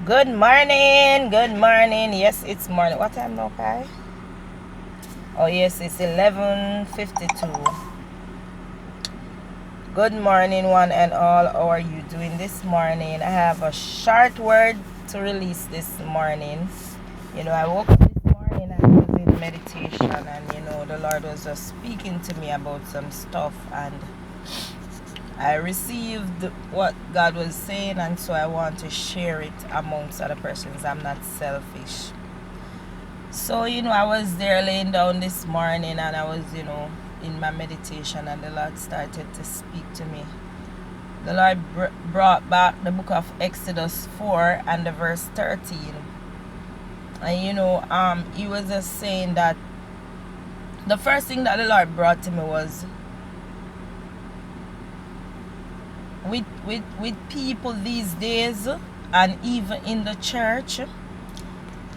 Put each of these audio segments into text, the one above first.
Good morning. Good morning. Yes, it's morning. What time now, Kai? Oh, yes, it's 11:52. Good morning, one and all. How are you doing this morning? I have a short word to release this morning. I woke up this morning and I was in meditation, and the Lord was just speaking to me about some stuff, and I received what God was saying, and so I want to share it amongst other persons. I'm not selfish. So, I was there laying down this morning, and I was, in my meditation, and the Lord started to speak to me. The Lord brought back the book of Exodus 4 and the verse 13. And, he was just saying that the first thing that the Lord brought to me was with people these days, and even in the church,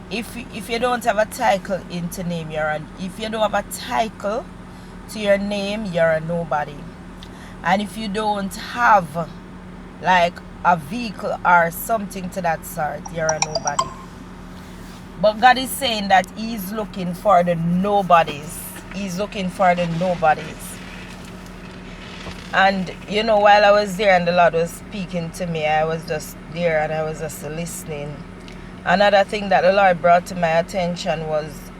if you don't have a title into name, if you don't have a title to your name, you're a nobody. And if you don't have like a vehicle or something to that sort, you're a nobody. But God is saying that He's looking for the nobodies. He's looking for the nobodies. And while I was there and the Lord was speaking to me, I was just there and I was just listening. Another thing that the Lord brought to my attention was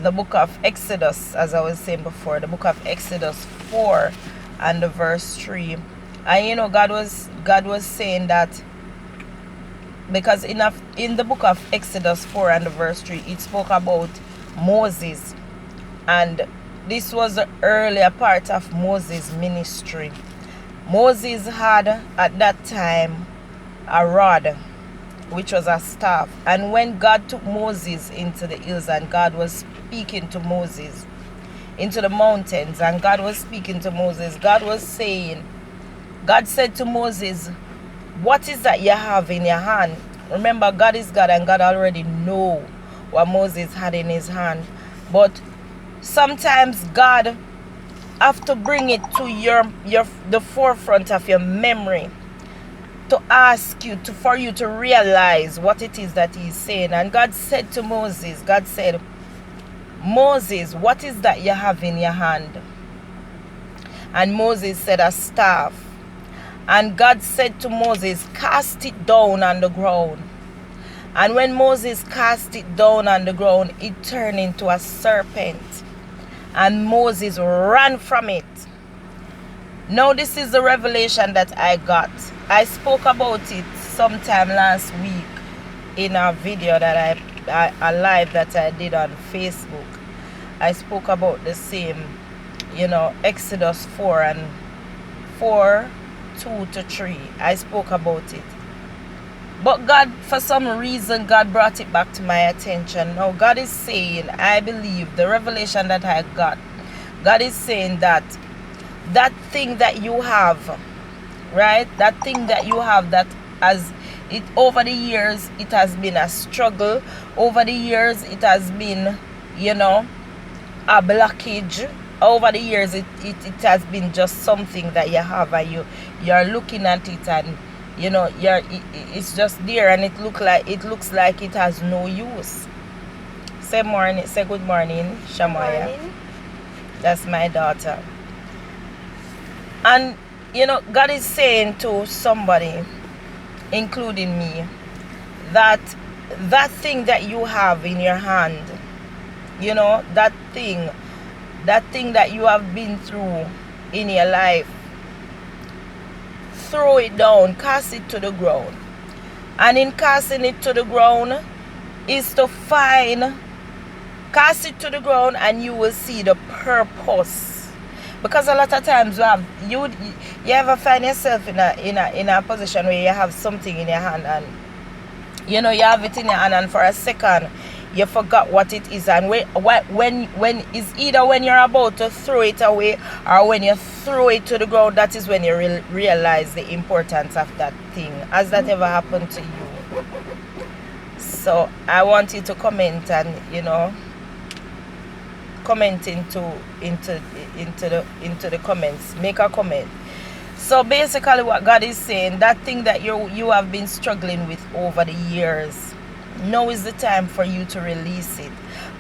the book of Exodus, as I was saying before, the book of Exodus 4 and the verse 3. And God was saying that, because in the book of Exodus 4 and the verse 3, it spoke about Moses, and this was the earlier part of Moses' ministry. Moses had at that time a rod, which was a staff. And when God took Moses into the hills, and God was speaking to Moses into the mountains, and God was speaking to Moses, God said to Moses, what is that you have in your hand? Remember, God is God, and God already know what Moses had in his hand. But sometimes God have to bring it to the forefront of your memory, to ask you for you to realize what it is that He's saying. And God said to Moses, Moses, what is that you have in your hand? And Moses said, a staff. And God said to Moses, cast it down on the ground. And when Moses cast it down on the ground, it turned into a serpent. And Moses ran from it. Now this is the revelation that I got. I spoke about it sometime last week in a video that a live that I did on Facebook. I spoke about the same, Exodus 4 and 4, 2 to 3. I spoke about it. But God, for some reason, God brought it back to my attention. Now God is saying, I believe the revelation that I got, God is saying that thing that you have, right? That thing that you have, that over the years, it has been a struggle. Over the years, it has been, a blockage. Over the years, it has been just something that you have, and you're looking at it, and it's just there, and it looks like it has no use. Say good morning, Shamaya. Good morning. That's my daughter. And God is saying to somebody, including me, that thing that you have in your hand, that thing that you have been through in your life, throw it down, cast it to the ground. And in casting it to the ground is to cast it to the ground, and you will see the purpose. Because a lot of times you ever find yourself in a position where you have something in your hand, and you have it in your hand, and for a second you forgot what it is. And when it's either when you're about to throw it away, or when you throw it to the ground, that is when you realize the importance of that thing. Has that ever happened to you? So I want you to comment, and comment into the comments. Make a comment. So basically what God is saying, that thing that you have been struggling with over the years, now is the time for you to release it.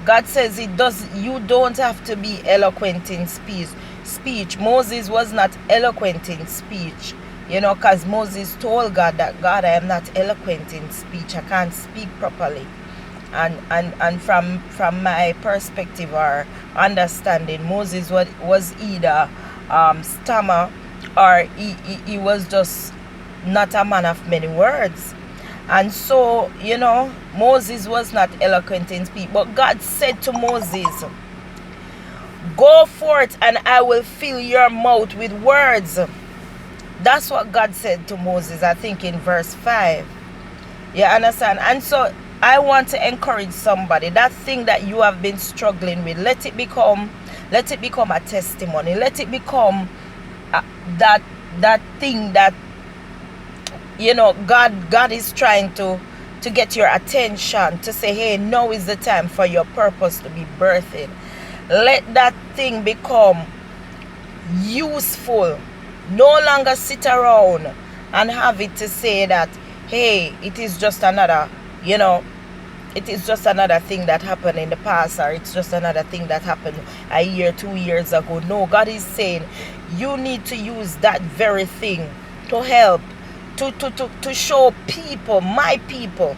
God says you don't have to be eloquent in speech. Moses was not eloquent in speech, because Moses told God that, God, I am not eloquent in speech. I can't speak properly. And from my perspective or understanding, Moses was either stammer, or he was just not a man of many words. And so, Moses was not eloquent in speech. But God said to Moses, go forth and I will fill your mouth with words. That's what God said to Moses, I think in verse 5. You understand? And so I want to encourage somebody, that thing that you have been struggling with, let it become a testimony. Let it become that thing that God is trying to get your attention, to say, hey, now is the time for your purpose to be birthed. Let that thing become useful. No longer sit around and have it to say that, hey, it is just another thing that happened in the past, or it's just another thing that happened a year, 2 years ago. No, God is saying you need to use that very thing to help, to show people, my people,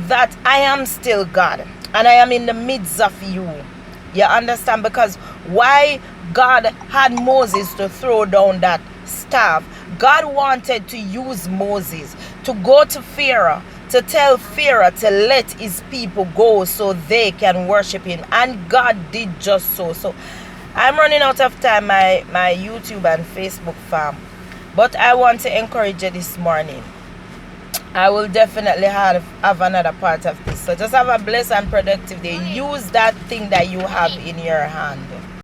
that I am still God and I am in the midst of you. You understand? Because why God had Moses to throw down that staff, God wanted to use Moses to go to Pharaoh, to tell Pharaoh to let his people go so they can worship him. And God did just so. So I'm running out of time, my YouTube and Facebook fam. But I want to encourage you this morning. I will definitely have another part of this. So just have a blessed and productive day. Use that thing that you have in your hand.